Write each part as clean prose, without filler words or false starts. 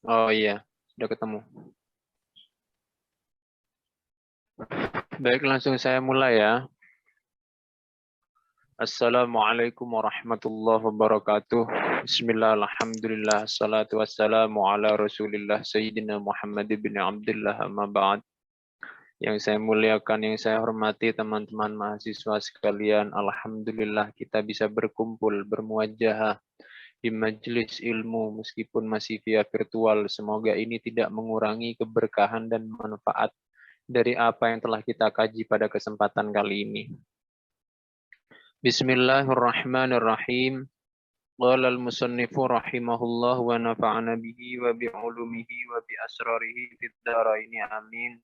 Oh iya, sudah ketemu. Baik, langsung saya mulai ya. Assalamualaikum warahmatullahi wabarakatuh. Bismillah, alhamdulillah, salatu wassalamu ala rasulillah Sayyidina Muhammad bin Abdullah amma ba'd. Yang saya muliakan, yang saya hormati teman-teman mahasiswa sekalian. Alhamdulillah kita bisa berkumpul, bermuajahah di majelis ilmu meskipun masih via virtual. Semoga ini tidak mengurangi keberkahan dan manfaat dari apa yang telah kita kaji pada kesempatan kali ini. Bismillahirrahmanirrahim. Qala al-musannifu rahimahullah wa nafa'ana bihi wa bi'ulumihi wa bi asrarihi fid dharaini amin.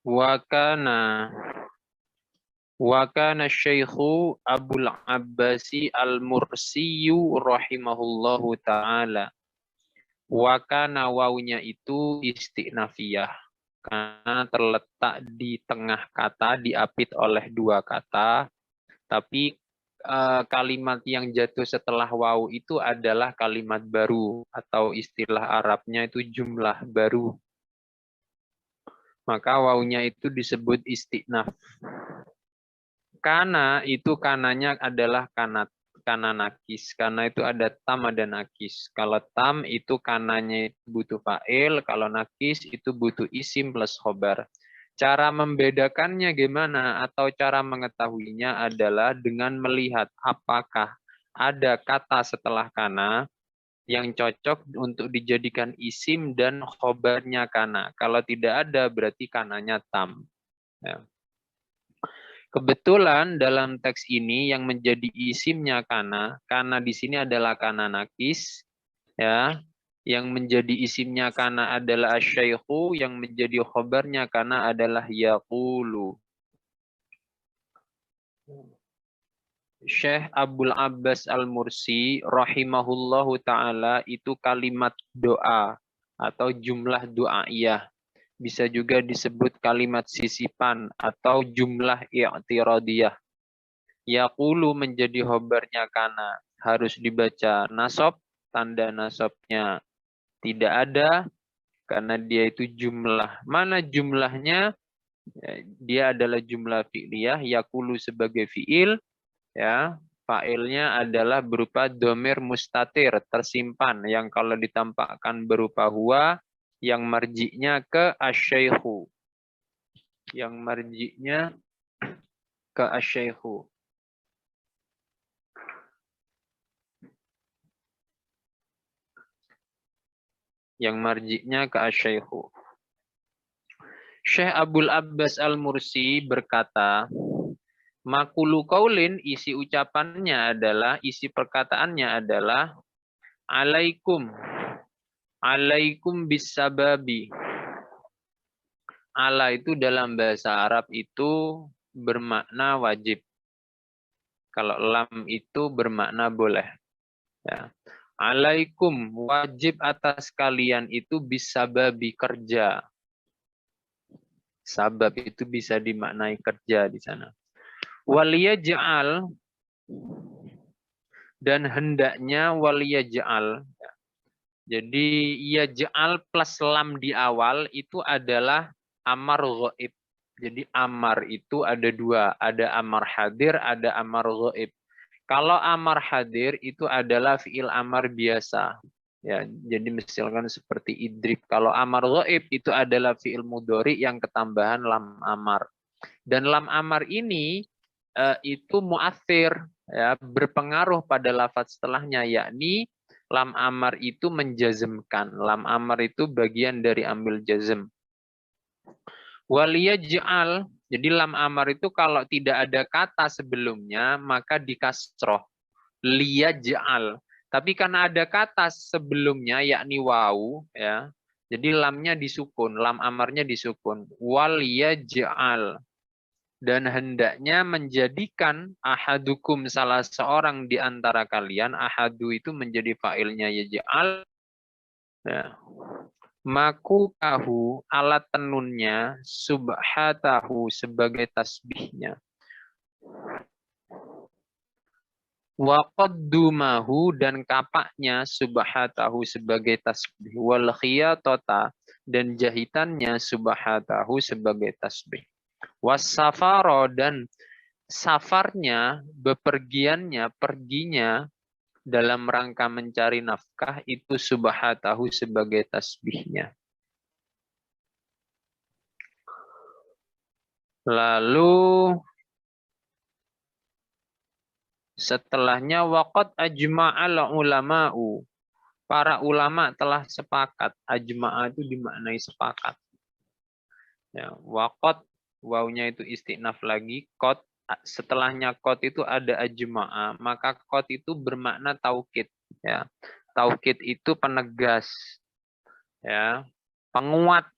Wa kana Syaikhu Abul Abbasi Al-Mursiyu rahimahullahu taala. Wa kana wawunya itu istinafiyah karena terletak di tengah kata, diapit oleh dua kata, tapi kalimat yang jatuh setelah waw itu adalah kalimat baru, atau istilah Arabnya itu jumlah baru. Maka wawnya itu disebut istinaf. Kana itu kananya adalah kana nakis. Kana itu ada tam, ada nakis. Kalau tam itu kananya itu butuh fa'il, kalau nakis itu butuh isim plus khobar. Cara membedakannya gimana atau cara mengetahuinya adalah dengan melihat apakah ada kata setelah kana yang cocok untuk dijadikan isim dan khobarnya kana. Kalau tidak ada berarti kananya tam. Ya. Kebetulan dalam teks ini yang menjadi isimnya kana di sini adalah kana nakis, ya. Yang menjadi isimnya kana adalah asyaikhu, yang menjadi khobarnya kana adalah yaqulu. Syekh Abul Abbas Al-Mursi rahimahullahu taala itu kalimat doa atau jumlah doaiyah. Bisa juga disebut kalimat sisipan atau jumlah i'tiradiyah. Yaqulu menjadi khobarnya kana, harus dibaca nasab, tanda nasabnya tidak ada karena dia itu jumlah. Mana jumlahnya? Dia adalah jumlah fi'liyah, yaqulu sebagai fi'il, ya. Fa'ilnya adalah berupa domir mustatir, tersimpan, yang kalau ditampakkan berupa huwa, yang marji'nya ke asyaikhu. Yang marji'nya ke asyaikhu. Yang marji'nya ke asyaikhu. Syekh Abul Abbas Al-Mursi berkata, makulu kaulin, isi ucapannya adalah, isi perkataannya adalah, alaikum. Alaikum bisababi. Ala itu dalam bahasa Arab itu bermakna wajib. Kalau lam itu bermakna boleh. Ya. Alaikum, wajib atas kalian itu bisababi, kerja. Sabab itu bisa dimaknai kerja di sana. Waliyaj'al, dan hendaknya waliyaj'al. Jadi yaj'al plus lam di awal itu adalah amar ghaib. Jadi amar itu ada dua, ada amar hadir, ada amar ghaib. Kalau amar hadir itu adalah fiil amar biasa. Ya, jadi misalkan seperti idrib. Kalau amar ghaib itu adalah fiil mudhari yang ketambahan lam amar. Dan lam amar ini itu muathir, ya, berpengaruh pada lafaz setelahnya, yakni lam amar itu menjazmkan. Lam amar itu bagian dari ambil jazm. Waliyaj'al, jadi lam amar itu kalau tidak ada kata sebelumnya maka dikasroh. Liyaj'al. Tapi karena ada kata sebelumnya yakni wawu, ya. Jadi lamnya disukun, lam amarnya disukun. Waliyaj'al. Dan hendaknya menjadikan ahadukum, salah seorang di antara kalian, ahadu itu menjadi fa'ilnya yaj'al, ya. Makutahu, alat tenunnya, subhatahu sebagai tasbihnya. Wa qaddumahu dan kapaknya subhatahu sebagai tasbih. Wal khiyatata dan jahitannya subhatahu sebagai tasbih. Was safaro dan safarnya, bepergiannya, perginya dalam rangka mencari nafkah itu subhatahu sebagai tasbihnya. Lalu setelahnya waqad ajma'al ulama'u. Para ulama telah sepakat. Ajma'a itu dimaknai sepakat. Ya, waqad wawunya itu istinaf lagi, qad setelahnya qad itu ada ajma'a, maka qad itu bermakna taukid, ya. Taukid itu penegas, ya, penguat.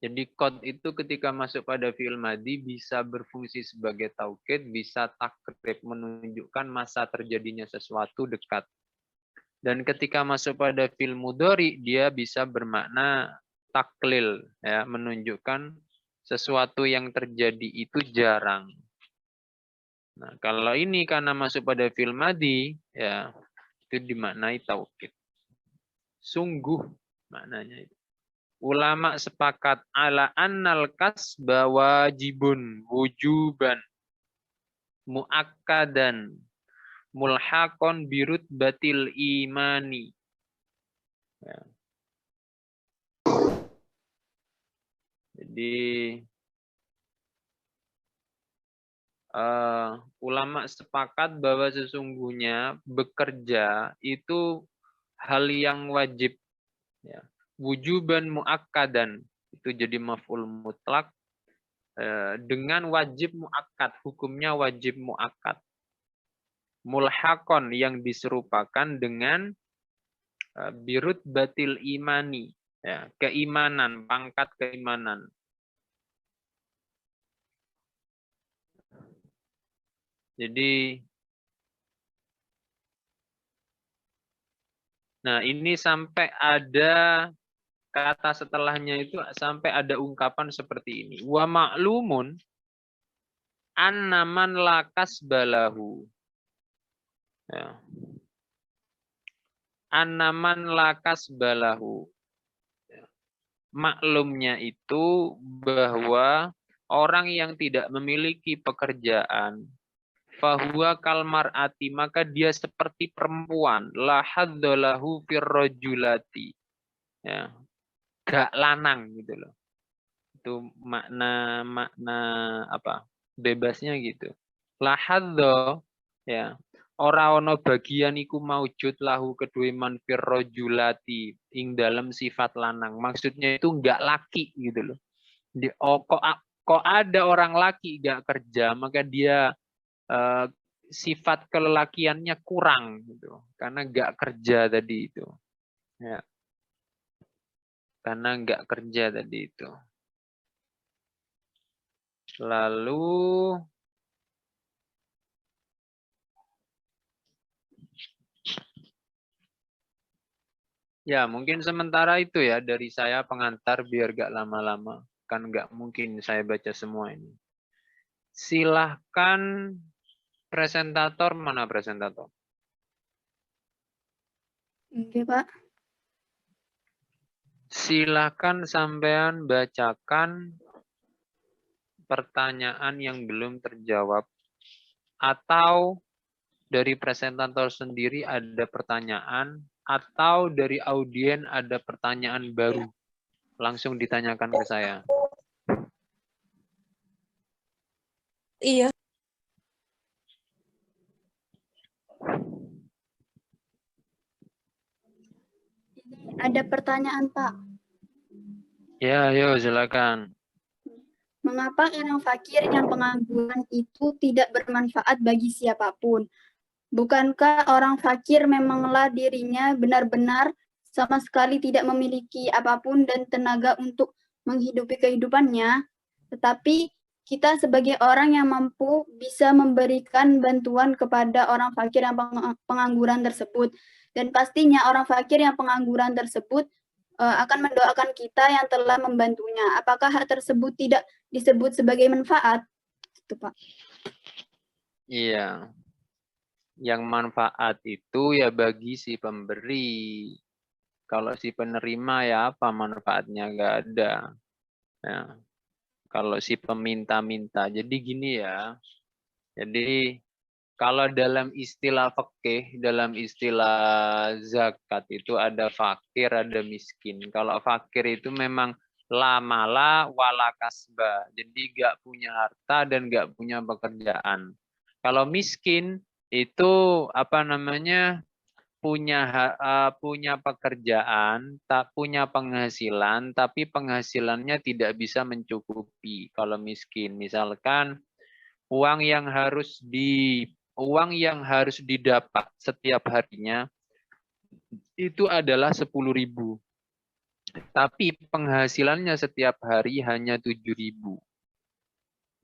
Jadi qad itu ketika masuk pada fi'il madhi bisa berfungsi sebagai taukid, bisa takrib menunjukkan masa terjadinya sesuatu dekat. Dan ketika masuk pada fi'il mudhari dia bisa bermakna taklil, ya, menunjukkan sesuatu yang terjadi itu jarang. Nah, kalau ini karena masuk pada fi'il madhi, ya, itu dimaknai taukid. Sungguh maknanya itu. Ulama sepakat ala annal kasba wajibun wujuban muakkadan mulhaqon birut batil imani. Ya. Jadi ulama sepakat bahwa sesungguhnya bekerja itu hal yang wajib, ya. Wujuban muakkadan itu jadi maf'ul mutlak, dengan wajib muakkad, hukumnya wajib muakkad. Mulhaqon yang diserupakan dengan birut batil imani, ya, keimanan, pangkat keimanan. Jadi nah ini sampai ada kata setelahnya itu sampai ada ungkapan seperti ini. Wa ma'lumun annaman lakas balahu. Ya. Annaman lakas balahu. Ya. Maklumnya itu bahwa orang yang tidak memiliki pekerjaan, fahuwa kalmar'ati, maka dia seperti perempuan, la hadzalahu firrajulati. Ya, gak lanang gitu loh. Itu makna apa? Bebasnya gitu. La hadza, ya. Ora ono bagian iku maujud lahu kedue man firrajulati ing dalam sifat lanang. Maksudnya itu enggak laki gitu loh. Kok ada orang laki enggak kerja, maka dia sifat kelelakiannya kurang gitu, karena nggak kerja tadi itu, ya, karena nggak kerja tadi itu. Lalu ya mungkin sementara itu ya dari saya pengantar biar nggak lama-lama, kan nggak mungkin saya baca semua ini. Silahkan presentator, mana presentator? Oke, Pak. Silahkan sampean bacakan pertanyaan yang belum terjawab, atau dari presentator sendiri ada pertanyaan, atau dari audien ada pertanyaan baru. Langsung ditanyakan ke saya. Iya. Ada pertanyaan, Pak. Ya, ayo silakan. Mengapa orang fakir yang pengangguran itu tidak bermanfaat bagi siapapun? Bukankah orang fakir memanglah dirinya benar-benar sama sekali tidak memiliki apapun dan tenaga untuk menghidupi kehidupannya? Tetapi kita sebagai orang yang mampu bisa memberikan bantuan kepada orang fakir yang pengangguran tersebut. Dan pastinya orang fakir yang pengangguran tersebut akan mendoakan kita yang telah membantunya. Apakah hal tersebut tidak disebut sebagai manfaat? Itu, Pak. Iya. Yang manfaat itu ya bagi si pemberi. Kalau si penerima ya apa manfaatnya, nggak ada. Ya. Kalau si peminta-minta. Jadi gini ya. Jadi kalau dalam istilah fikih, dalam istilah zakat itu ada fakir, ada miskin. Kalau fakir itu memang la mala wala kasba. Jadi nggak punya harta dan nggak punya pekerjaan. Kalau miskin itu apa namanya? Punya pekerjaan, tak punya penghasilan, tapi penghasilannya tidak bisa mencukupi. Kalau miskin, misalkan uang yang harus didapat setiap harinya itu adalah 10.000, tapi penghasilannya setiap hari hanya 7.000.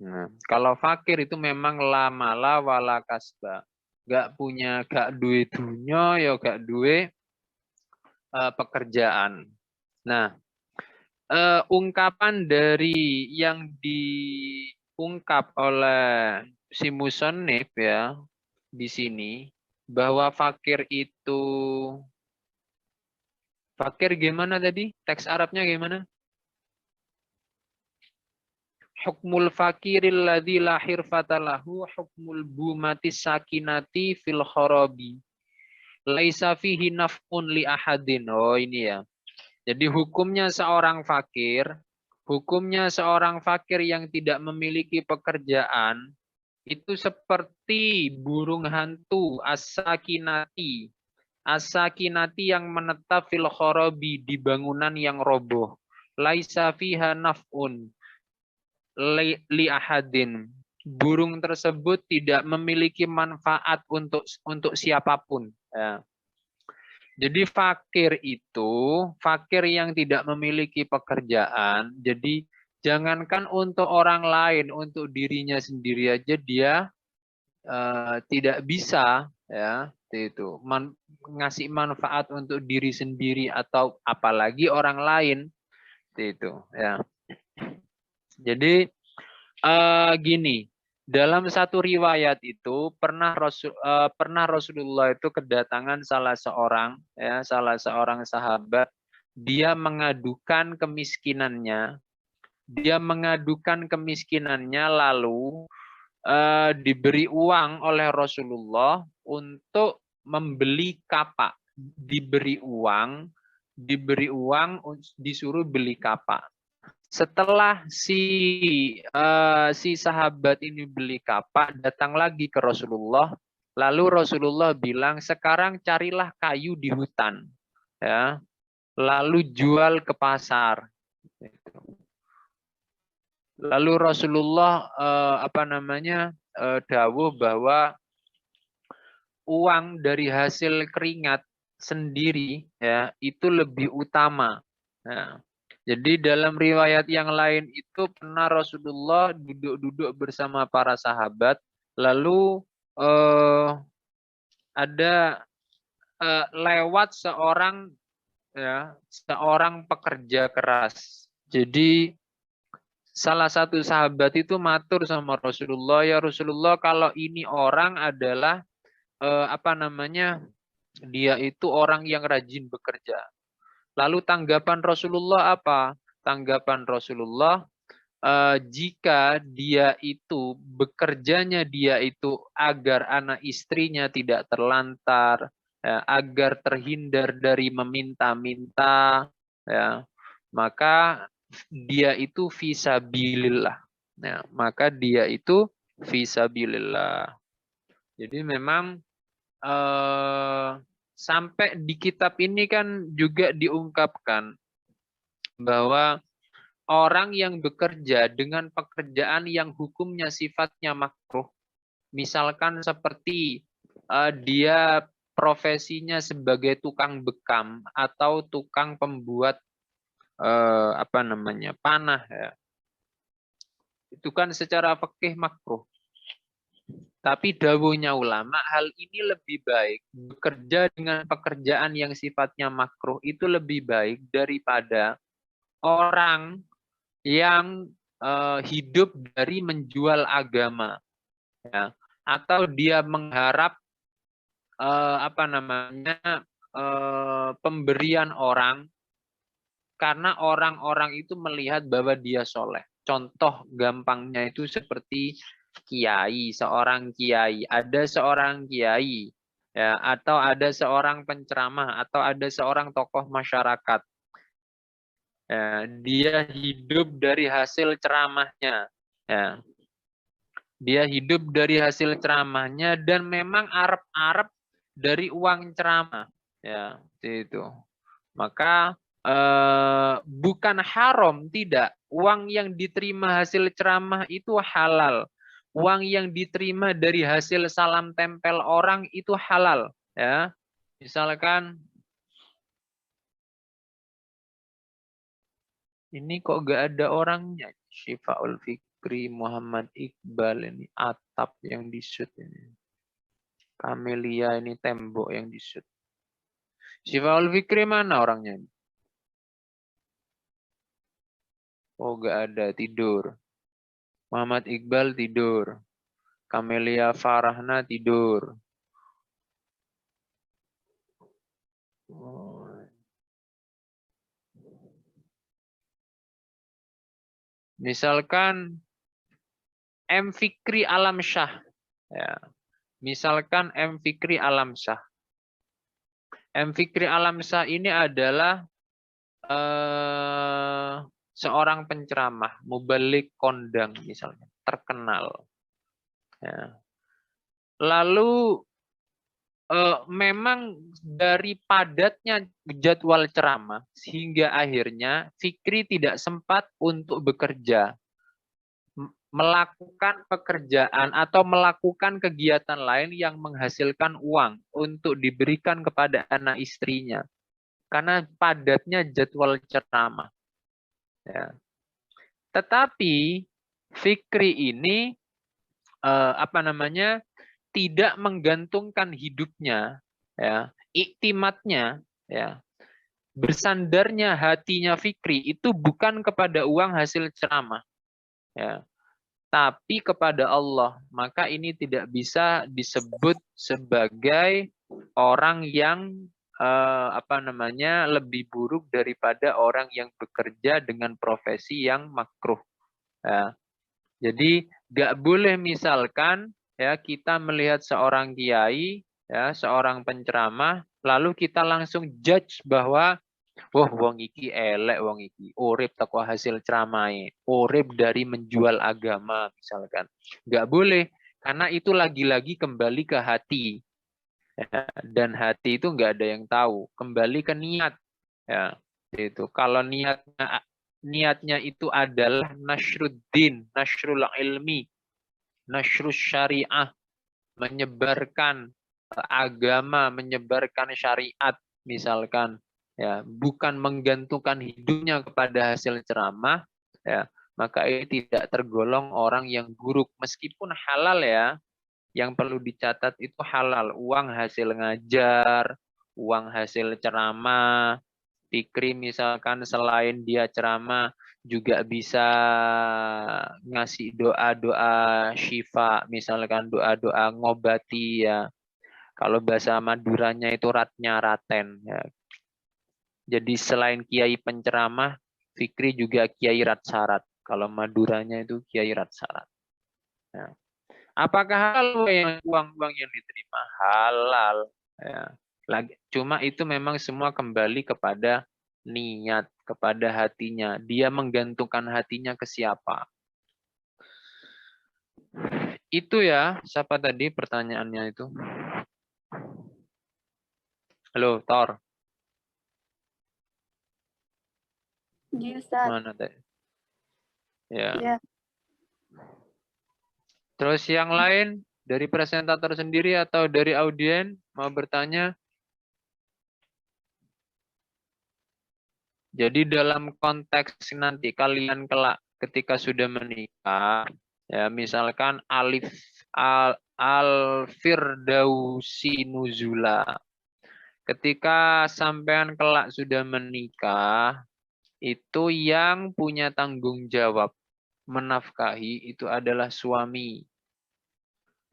Nah, kalau fakir itu memang lamala wala kasba, gak duwe dunya ya gak duwe pekerjaan. Nah, ungkapan dari yang diungkap oleh si musannif ya di sini bahwa fakir gimana tadi? Teks Arabnya gimana? Hukmul fakiril ladzi la hirfata lahu hukmul bumati sakinati fil kharabi. Laisa fihi naf'un li ahadin. Oh, ini ya. Jadi hukumnya seorang fakir yang tidak memiliki pekerjaan itu seperti burung hantu as-sakinati. As-sakinati yang menetap fil kharabi di bangunan yang roboh. Laisa fiha naf'un li ahadin. Burung tersebut tidak memiliki manfaat untuk siapapun. Ya. Jadi fakir yang tidak memiliki pekerjaan. Jadi jangankan untuk orang lain, untuk dirinya sendiri aja dia tidak bisa ya itu ngasih manfaat untuk diri sendiri atau apalagi orang lain itu ya. Jadi gini, dalam satu riwayat itu pernah Rasulullah itu kedatangan salah seorang sahabat, dia mengadukan kemiskinaannya lalu diberi uang oleh Rasulullah untuk membeli kapak, diberi uang disuruh beli kapak. Setelah si sahabat ini beli kapak, datang lagi ke Rasulullah. Lalu Rasulullah bilang, sekarang carilah kayu di hutan, ya, lalu jual ke pasar. Lalu Rasulullah dawuh bahwa uang dari hasil keringat sendiri ya itu lebih utama. Nah, jadi dalam riwayat yang lain itu pernah Rasulullah duduk-duduk bersama para sahabat, lalu ada lewat seorang pekerja keras. Jadi salah satu sahabat itu matur sama Rasulullah, ya Rasulullah, kalau ini orang adalah dia itu orang yang rajin bekerja. Lalu tanggapan Rasulullah apa? Tanggapan Rasulullah, jika dia itu bekerjanya dia itu agar anak istrinya tidak terlantar, ya, agar terhindar dari meminta-minta, ya, maka dia itu fisabilillah. Ya, maka dia itu fisabilillah. Jadi memang sampai di kitab ini kan juga diungkapkan bahwa orang yang bekerja dengan pekerjaan yang hukumnya sifatnya makruh, misalkan seperti dia profesinya sebagai tukang bekam atau tukang pembuat panah, ya. Itu kan secara fikih makruh. Tapi dawuhnya ulama, hal ini lebih baik, bekerja dengan pekerjaan yang sifatnya makruh itu lebih baik daripada orang yang hidup dari menjual agama, ya. Atau dia mengharap apa namanya pemberian orang karena orang-orang itu melihat bahwa dia soleh. Contoh gampangnya itu seperti kiai, seorang kiai, ada seorang kiai, ya, atau ada seorang penceramah, atau ada seorang tokoh masyarakat. Ya, dia hidup dari hasil ceramahnya. Ya. Dia hidup dari hasil ceramahnya dan memang arep-arep dari uang ceramah. Ya, itu. Maka bukan haram, tidak. Uang yang diterima hasil ceramah itu halal. Uang yang diterima dari hasil salam tempel orang itu halal. Ya, misalkan ini kok gak ada orangnya. Syifaul Fikri, Muhammad Iqbal, ini atap yang di-shoot ini. Kamelia ini tembok yang di-shoot. Syifaul Fikri mana orangnya? Oh, gak ada, tidur. Muhammad Iqbal tidur. Kamelia Farahna tidur. Misalkan M. Fikri Alamsyah. Ya. Misalkan M. Fikri Alamsyah. M. Fikri Alamsyah ini adalah seorang penceramah, mubalik kondang misalnya, terkenal. Ya. Lalu memang dari padatnya jadwal ceramah sehingga akhirnya Fikri tidak sempat untuk bekerja, melakukan pekerjaan atau melakukan kegiatan lain yang menghasilkan uang untuk diberikan kepada anak istrinya karena padatnya jadwal ceramah. Ya. Tetapi Fikri ini apa namanya tidak menggantungkan hidupnya, ya, iktimatnya, ya, bersandarnya hatinya Fikri itu bukan kepada uang hasil ceramah, ya, tapi kepada Allah. Maka ini tidak bisa disebut sebagai orang yang apa namanya lebih buruk daripada orang yang bekerja dengan profesi yang makruh. Ya. Jadi nggak boleh misalkan ya kita melihat seorang kiai, ya seorang penceramah, lalu kita langsung judge bahwa wah wong iki elek, wong iki urip teko hasil ceramai, urip dari menjual agama misalkan. Nggak boleh karena itu lagi-lagi kembali ke hati. Ya, dan hati itu nggak ada yang tahu, kembali ke niat. Ya, itu. Kalau niatnya itu adalah nasruddin, nasrul ilmi, nasrus syariah, menyebarkan agama, menyebarkan syariat misalkan, ya, bukan menggantungkan hidupnya kepada hasil ceramah, ya, maka ini tidak tergolong orang yang buruk meskipun halal, ya. Yang perlu dicatat itu halal, uang hasil ngajar, uang hasil ceramah. Fikri misalkan selain dia ceramah juga bisa ngasih doa-doa syifa, misalkan doa-doa ngobati, ya. Kalau bahasa Maduranya itu ratnya raten, ya. Jadi selain kiai penceramah, Fikri juga kiai rat syarat. Kalau Maduranya itu kiai rat syarat. Ya. Apakah halal uang-uang yang diterima? Halal. Ya. Cuma itu memang semua kembali kepada niat, kepada hatinya. Dia menggantungkan hatinya ke siapa. Itu ya, siapa tadi pertanyaannya itu? Halo, Thor. Iya, Ustaz. Mana tadi? Ya. Ya. Terus yang lain dari presentator sendiri atau dari audien mau bertanya? Jadi dalam konteks nanti kalian kelak ketika sudah menikah, ya misalkan al firdausi nuzula. Ketika sampean kelak sudah menikah, itu yang punya tanggung jawab menafkahi itu adalah suami.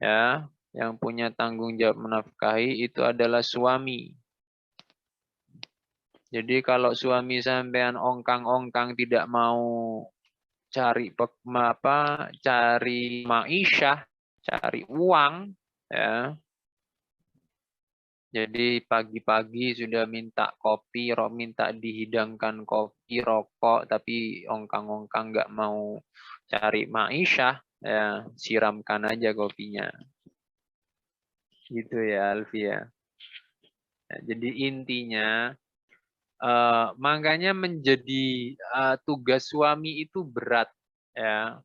Ya. Yang punya tanggung jawab menafkahi itu adalah suami. Jadi kalau suami sampean ongkang-ongkang tidak mau cari cari ma'isyah, cari uang, ya. Jadi pagi-pagi sudah minta kopi, minta dihidangkan kopi, rokok, tapi ongkang-ongkang nggak mau cari ma'isyah, ya siramkan aja kopinya. Gitu ya, Alfia. Nah, jadi intinya, makanya menjadi tugas suami itu berat, ya.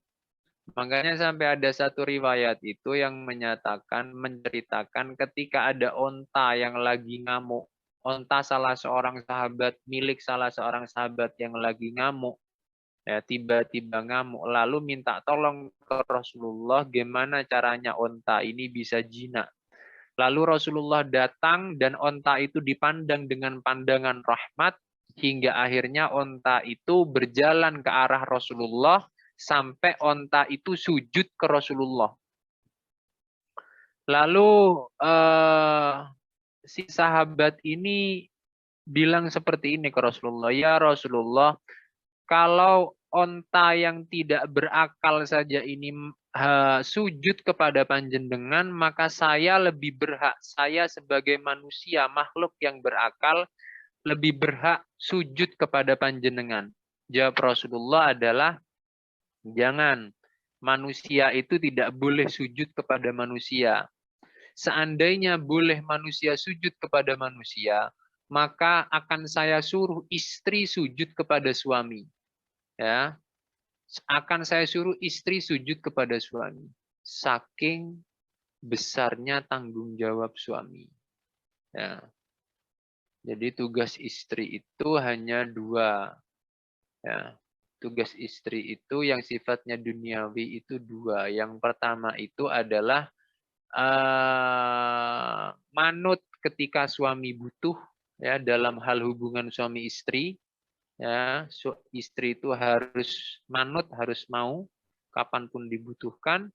Makanya sampai ada satu riwayat itu yang menceritakan ketika ada onta yang lagi ngamuk. Onta salah seorang sahabat, milik salah seorang sahabat yang lagi ngamuk. Ya, tiba-tiba ngamuk. Lalu minta tolong ke Rasulullah gimana caranya onta ini bisa jinak. Lalu Rasulullah datang dan onta itu dipandang dengan pandangan rahmat. Hingga akhirnya onta itu berjalan ke arah Rasulullah sampai onta itu sujud ke Rasulullah. Lalu si sahabat ini bilang seperti ini ke Rasulullah, ya Rasulullah, kalau onta yang tidak berakal saja ini sujud kepada panjenengan, maka saya lebih berhak, saya sebagai manusia, makhluk yang berakal, lebih berhak sujud kepada panjenengan. Jawab Rasulullah adalah, jangan. Manusia itu tidak boleh sujud kepada manusia. Seandainya boleh manusia sujud kepada manusia, maka akan saya suruh istri sujud kepada suami. Ya, akan saya suruh istri sujud kepada suami. Saking besarnya tanggung jawab suami. Ya. Jadi tugas istri itu hanya dua. Ya. Tugas istri itu yang sifatnya duniawi itu dua. Yang pertama itu adalah manut ketika suami butuh, ya, dalam hal hubungan suami istri. Ya, istri itu harus manut, harus mau kapanpun dibutuhkan.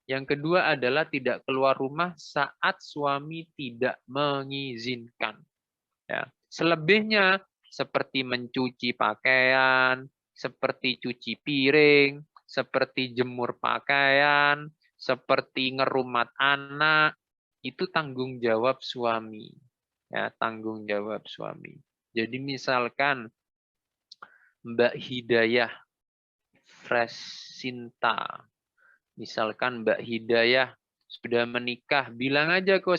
Yang kedua adalah tidak keluar rumah saat suami tidak mengizinkan. Ya. Selebihnya seperti mencuci pakaian, seperti cuci piring, seperti jemur pakaian, seperti ngerumat anak, itu tanggung jawab suami. Ya, tanggung jawab suami. Jadi misalkan Mbak Hidayah Fresinta, misalkan Mbak Hidayah sudah menikah, bilang aja ke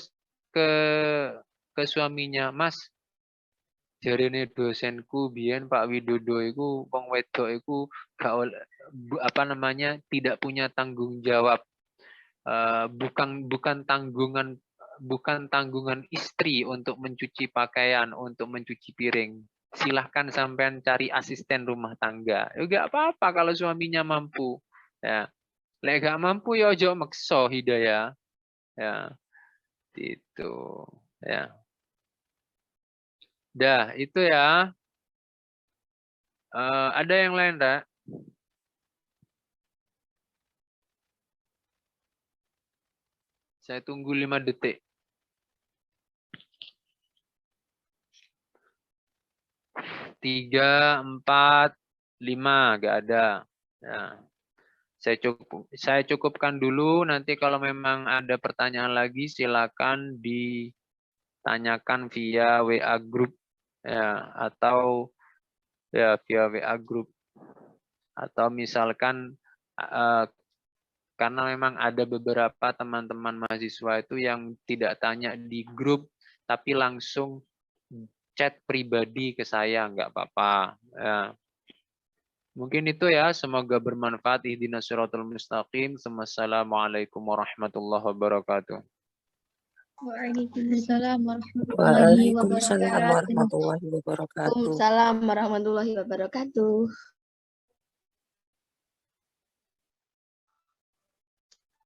suaminya, Mas, jarene dosenku biyen Pak Widodo iku wong wedok iku gak tidak punya tanggung jawab. Bukan tanggungan istri untuk mencuci pakaian, untuk mencuci piring. Silahkan sampean cari asisten rumah tangga. Ya gak apa-apa kalau suaminya mampu. Ya. Lek gak mampu ya ojo meksa Hidayah. Ya. Gitu. Ya. Dah, itu ya. Ada yang lain, tak? Saya tunggu 5 detik. 3, 4, 5, nggak ada. Ya. Saya cukupkan dulu. Nanti kalau memang ada pertanyaan lagi, silakan ditanyakan via WA group, ya, atau ya via WA group, atau misalkan karena memang ada beberapa teman-teman mahasiswa itu yang tidak tanya di grup, tapi langsung chat pribadi ke saya, nggak apa-apa. Ya. Mungkin itu ya, semoga bermanfaat. Ihdinas siratal mustaqim. Wassalamualaikum warahmatullahi wabarakatuh. Waalaikumsalam warahmatullahi wabarakatuh. Waalaikumsalam warahmatullahi wabarakatuh. Waalaikumsalam warahmatullahi wabarakatuh.